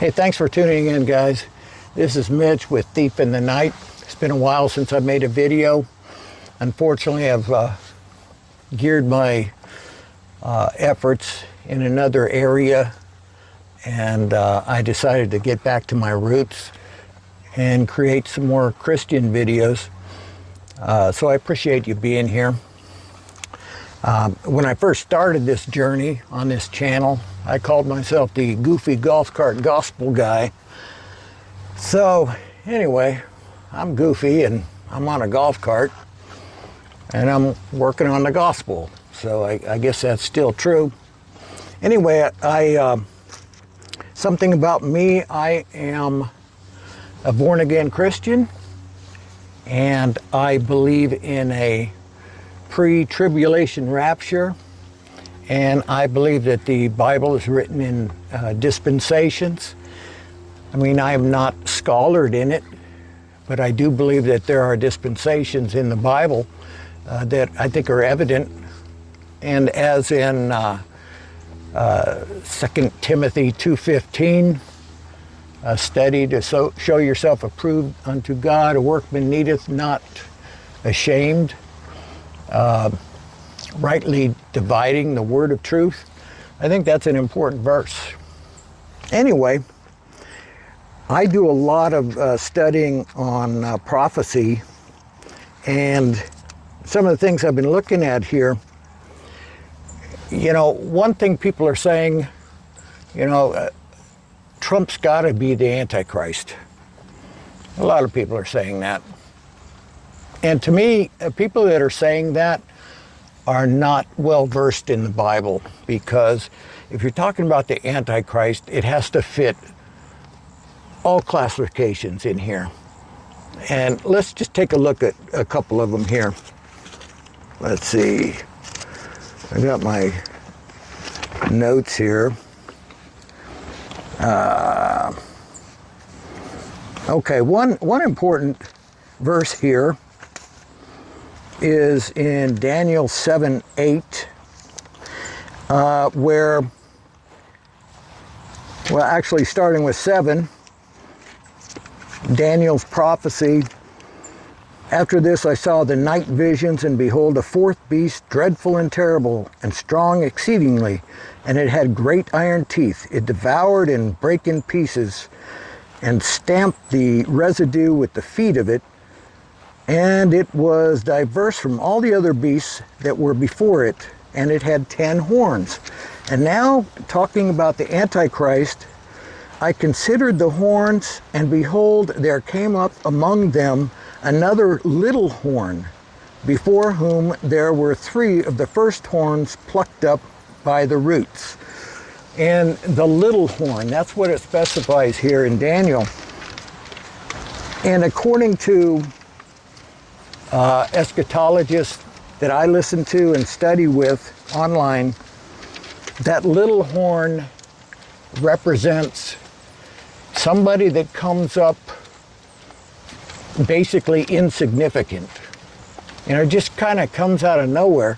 Hey, thanks for tuning in, guys. This is Mitch with Thief in the Night. It's been a while since I made a video. Unfortunately, I've geared my efforts in another area, and I decided to get back to my roots and create some more Christian videos. So I appreciate you being here. When I first started this journey on this channel, I called myself the Goofy Golf Cart Gospel Guy. So anyway, I'm goofy and I'm on a golf cart and I'm working on the gospel. So I guess that's still true. Anyway, something about me, I am a born-again Christian, and I believe in a pre-tribulation rapture, and I believe that the Bible is written in dispensations. I mean, I am not scholared in it, but I do believe that there are dispensations in the Bible that I think are evident. And as in 2 Timothy 2:15, study to show yourself approved unto God, a workman needeth not ashamed, rightly dividing the word of truth. I think that's an important verse. Anyway, I do a lot of studying on prophecy, and some of the things I've been looking at here, you know, one thing people are saying, you know, Trump's got to be the Antichrist. A lot of people are saying that. And to me, people that are saying that are not well versed in the Bible, because if you're talking about the Antichrist, it has to fit all classifications in here. And let's just take a look at a couple of them here. Let's see. I got my notes here. Okay, one important verse here is in Daniel 7:8, where, well, actually starting with 7, Daniel's prophecy. After this I saw the night visions, and behold, a fourth beast, dreadful and terrible, and strong exceedingly, and it had great iron teeth. It devoured and brake in pieces, and stamped the residue with the feet of it, and it was diverse from all the other beasts that were before it, and it had 10 horns. And now, talking about the Antichrist, I considered the horns, and behold, there came up among them another little horn, before whom there were 3 of the first horns plucked up by the roots. And the little horn, that's what it specifies here in Daniel. And according to eschatologists that I listen to and study with online, that little horn represents somebody that comes up basically insignificant. You know, just kind of comes out of nowhere.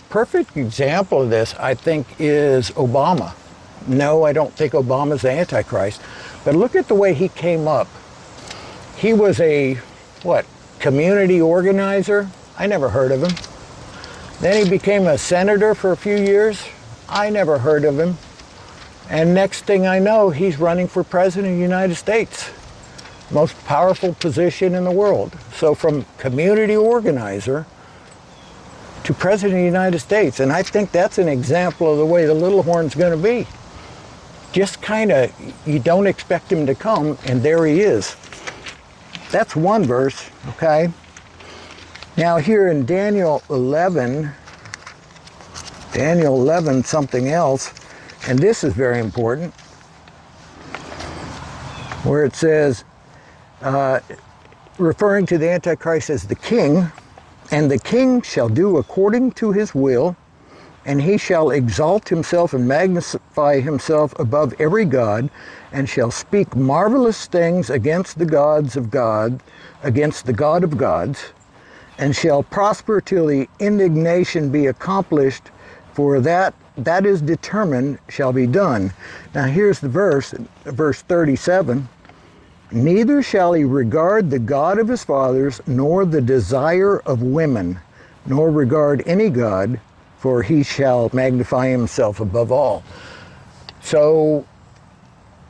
Perfect example of this, I think, is Obama. No, I don't think Obama's the Antichrist, but look at the way he came up. He was a, community organizer? I never heard of him. Then he became a senator for a few years. I never heard of him. And next thing I know, he's running for president of the United States. Most powerful position in the world. So from community organizer to president of the United States. And I think that's an example of the way the little horn's going to be. Just kind of, you don't expect him to come, and there he is. That's one verse, okay? Now here in Daniel 11 something else, and this is very important, where it says, referring to the Antichrist as the king, and the king shall do according to his will, and he shall exalt himself and magnify himself above every god, and shall speak marvelous things against the gods of God, against the God of gods, and shall prosper till the indignation be accomplished, For that is determined shall be done. Now here's the verse 37. Neither shall he regard the God of his fathers, nor the desire of women, nor regard any God, for he shall magnify himself above all. So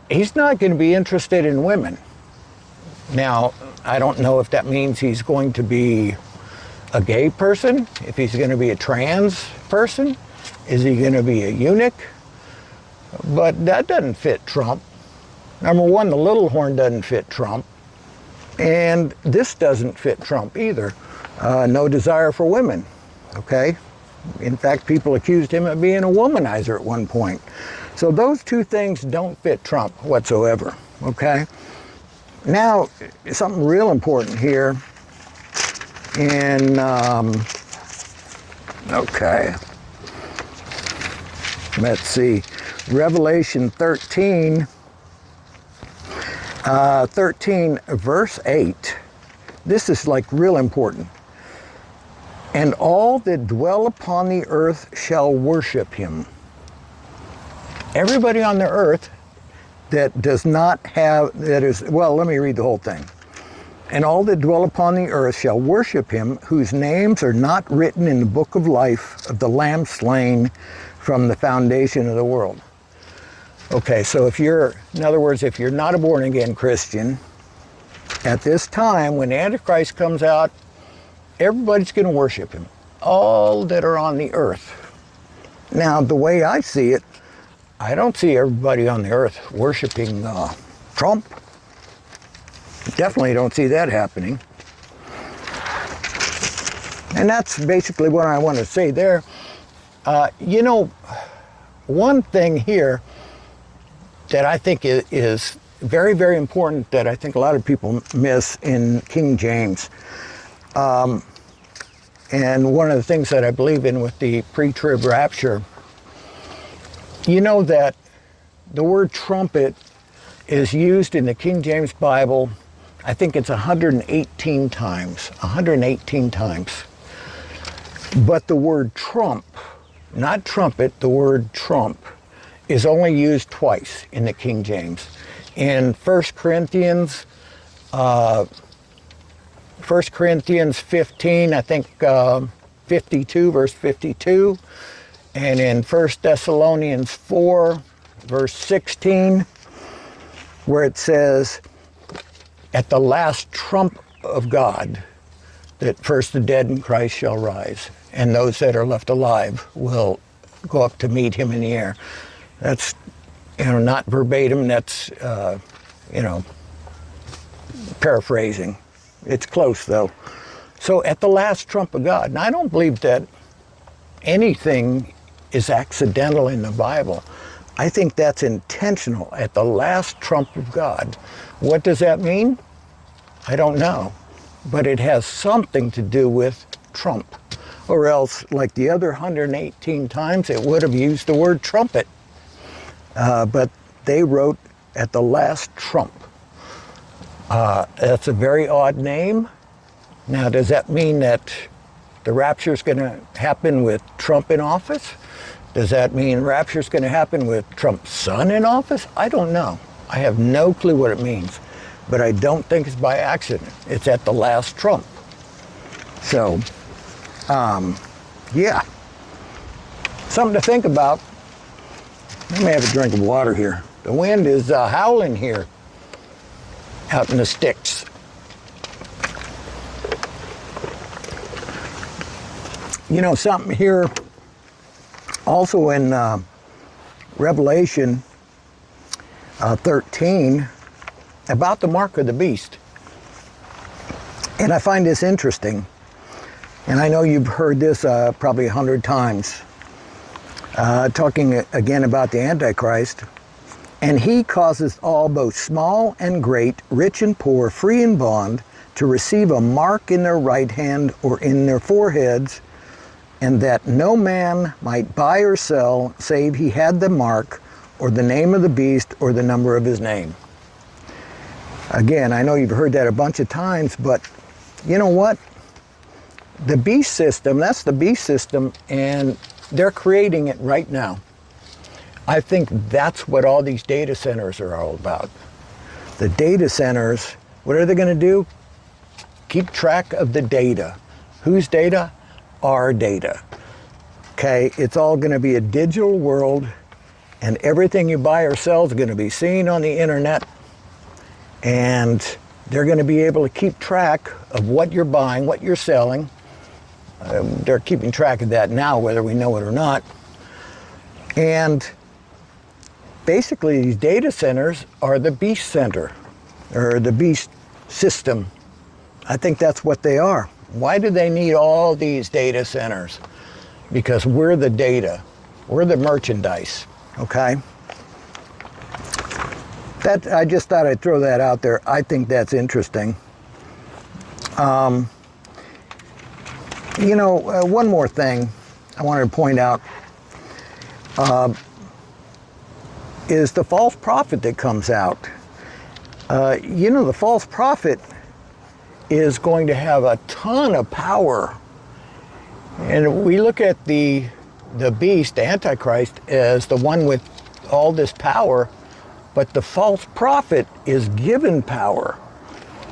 he's not going to be interested in women. Now, I don't know if that means he's going to be a gay person, if he's going to be a trans person, is he going to be a eunuch? But that doesn't fit Trump. Number one, the little horn doesn't fit Trump, and this doesn't fit Trump either. No desire for women, okay? In fact, people accused him of being a womanizer at one point. So those two things don't fit Trump whatsoever, okay? Now, something real important here in, okay, let's see, Revelation 13, 13 verse 8. This is like real important. And all that dwell upon the earth shall worship him. Everybody on the earth that does not have, that is, well, let me read the whole thing. And all that dwell upon the earth shall worship him, whose names are not written in the book of life of the Lamb slain from the foundation of the world. Okay, so if you're, in other words, if you're not a born-again Christian, at this time, when Antichrist comes out, everybody's going to worship him. All that are on the earth. Now, the way I see it, I don't see everybody on the earth worshiping Trump. Definitely don't see that happening. And that's basically what I want to say there. You know, one thing here that I think is very, very important that I think a lot of people miss in King James. And one of the things that I believe in with the pre-trib rapture, you know that the word trumpet is used in the King James Bible, I think it's 118 times. 118 times. But the word trump, not trumpet, the word trump, is only used twice in the King James. In 1 Corinthians 15, I think 52, verse 52, and in 1 Thessalonians 4, verse 16, where it says, at the last trump of God, that first the dead in Christ shall rise, and those that are left alive will go up to meet him in the air. That's, you know, not verbatim, that's, you know, paraphrasing. It's close, though. So at the last trump of God, and I don't believe that anything is accidental in the Bible. I think that's intentional, at the last trump of God. What does that mean? I don't know. But it has something to do with trump. Or else, like the other 118 times, it would have used the word trumpet. But they wrote at the last trump. That's a very odd name. Now, does that mean that the rapture is going to happen with Trump in office? Does that mean rapture is going to happen with Trump's son in office? I don't know. I have no clue what it means. But I don't think it's by accident. It's at the last trump. So, yeah. Something to think about. Let me have a drink of water here. The wind is howling here out in the sticks. You know, something here also in Revelation 13 about the mark of the beast. And I find this interesting. And I know you've heard this probably 100 times. Talking again about the Antichrist. And he causes all, both small and great, rich and poor, free and bond, to receive a mark in their right hand or in their foreheads, and that no man might buy or sell, save he had the mark, or the name of the beast, or the number of his name. Again, I know you've heard that a bunch of times, but you know what? The beast system, that's the beast system, and They're creating it right now. I think that's what all these data centers are all about. The data centers, what are they going to do? Keep track of the data. Whose data? Our data. Okay, it's all going to be a digital world, and everything you buy or sell is going to be seen on the internet, and they're going to be able to keep track of what you're buying, what you're selling. They're keeping track of that now, whether we know it or not. And basically, these data centers are the beast center, or the beast system. I think that's what they are. Why do they need all these data centers? Because we're the data. We're the merchandise, okay? I just thought I'd throw that out there. I think that's interesting. One more thing I wanted to point out is the false prophet that comes out. The false prophet is going to have a ton of power. And we look at the beast, the Antichrist, as the one with all this power, but the false prophet is given power.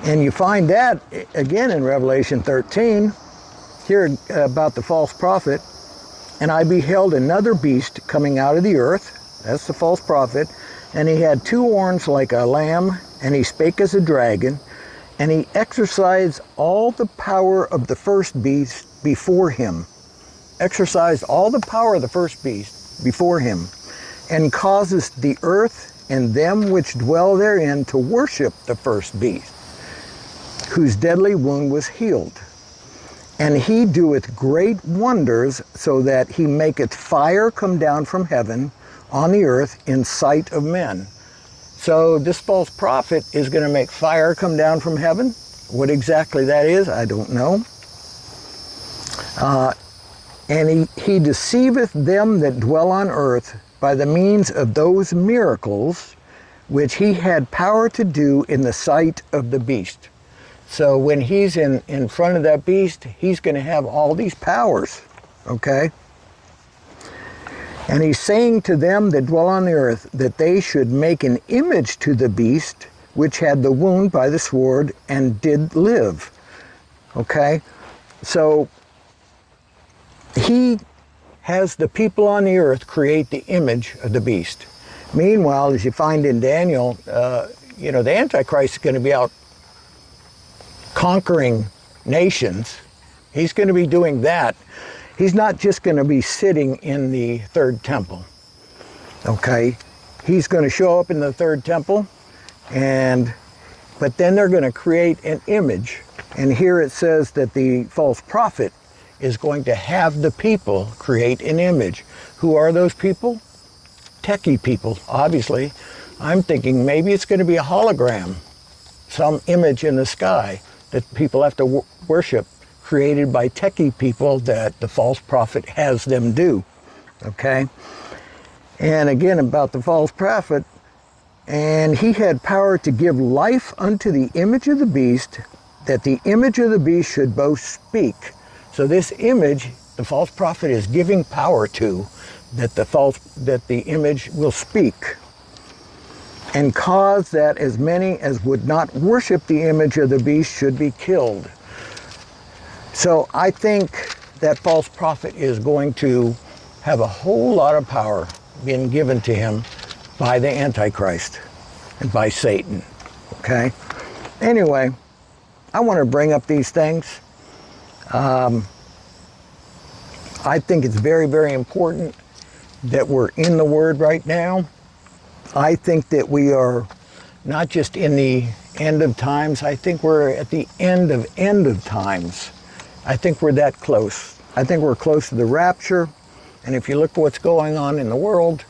And you find that, again, in Revelation 13, here about the false prophet. And I beheld another beast coming out of the earth, that's the false prophet, and he had two horns like a lamb, and he spake as a dragon, and he exercised all the power of the first beast before him. Exercised all the power of the first beast before him, and causes the earth and them which dwell therein to worship the first beast, whose deadly wound was healed. And he doeth great wonders, so that he maketh fire come down from heaven on the earth in sight of men. So this false prophet is going to make fire come down from heaven. What exactly that is, I don't know. And he deceiveth them that dwell on earth by the means of those miracles which he had power to do in the sight of the beast. So when he's in front of that beast, he's going to have all these powers, okay? And he's saying to them that dwell on the earth that they should make an image to the beast which had the wound by the sword and did live, okay? So he has the people on the earth create the image of the beast. Meanwhile, as you find in Daniel, the Antichrist is going to be out conquering nations. He's going to be doing that. He's not just going to be sitting in the third temple, okay? He's going to show up in the third temple, but then they're going to create an image. And here it says that the false prophet is going to have the people create an image. Who are those people? Techie people, obviously. I'm thinking maybe it's going to be a hologram, some image in the sky that people have to worship, created by techie people that the false prophet has them do, okay? And again, about the false prophet, and he had power to give life unto the image of the beast, that the image of the beast should both speak. So this image, the false prophet is giving power to, that the image will speak, and cause that as many as would not worship the image of the beast should be killed. So I think that false prophet is going to have a whole lot of power being given to him by the Antichrist and by Satan, okay? Anyway, I want to bring up these things. I think it's very, very important that we're in the Word right now. I think that we are not just in the end of times, I think we're at the end of times. I think we're that close. I think we're close to the rapture, and if you look at what's going on in the world,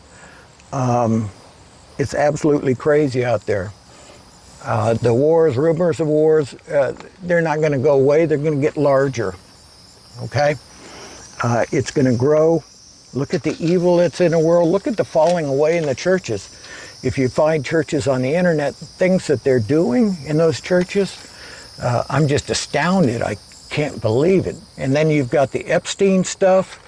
it's absolutely crazy out there. The wars, rumors of wars, they're not going to go away, they're going to get larger, okay? It's going to grow. Look at the evil that's in the world. Look at the falling away in the churches. If you find churches on the internet, things that they're doing in those churches, I'm just astounded. I can't believe it. And then you've got the Epstein stuff.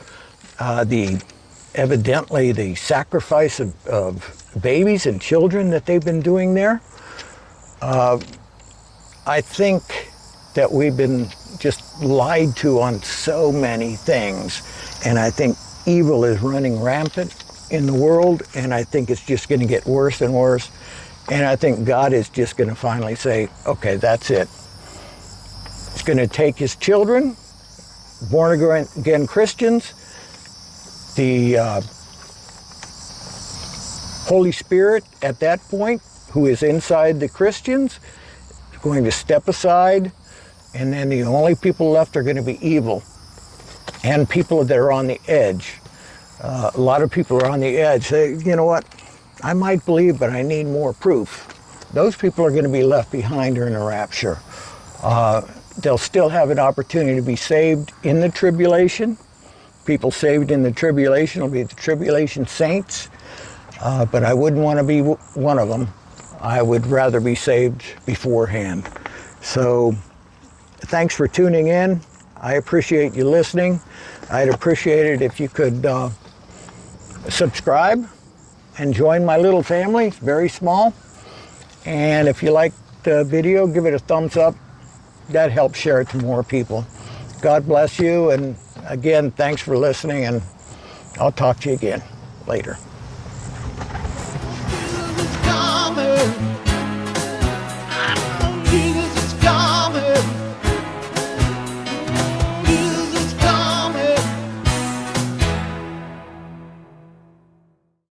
Evidently the sacrifice of babies and children that they've been doing there. I think that we've been just lied to on so many things, and I think evil is running rampant in the world, and I think it's just going to get worse and worse, and I think God is just going to finally say, okay, that's it. He's going to take his children, born again Christians, the Holy Spirit at that point, who is inside the Christians, is going to step aside, and then the only people left are going to be evil and people that are on the edge. A lot of people are on the edge. They, you know what, I might believe, but I need more proof. Those people are going to be left behind during the rapture. They'll still have an opportunity to be saved in the tribulation. People saved in the tribulation will be the tribulation saints, but I wouldn't want to be one of them. I would rather be saved beforehand. So thanks for tuning in. I appreciate you listening. I'd appreciate it if you could subscribe and join my little family. It's very small. And if you like the video, give it a thumbs up. That helps share it to more people. God bless you, and again, thanks for listening, and I'll talk to you again later.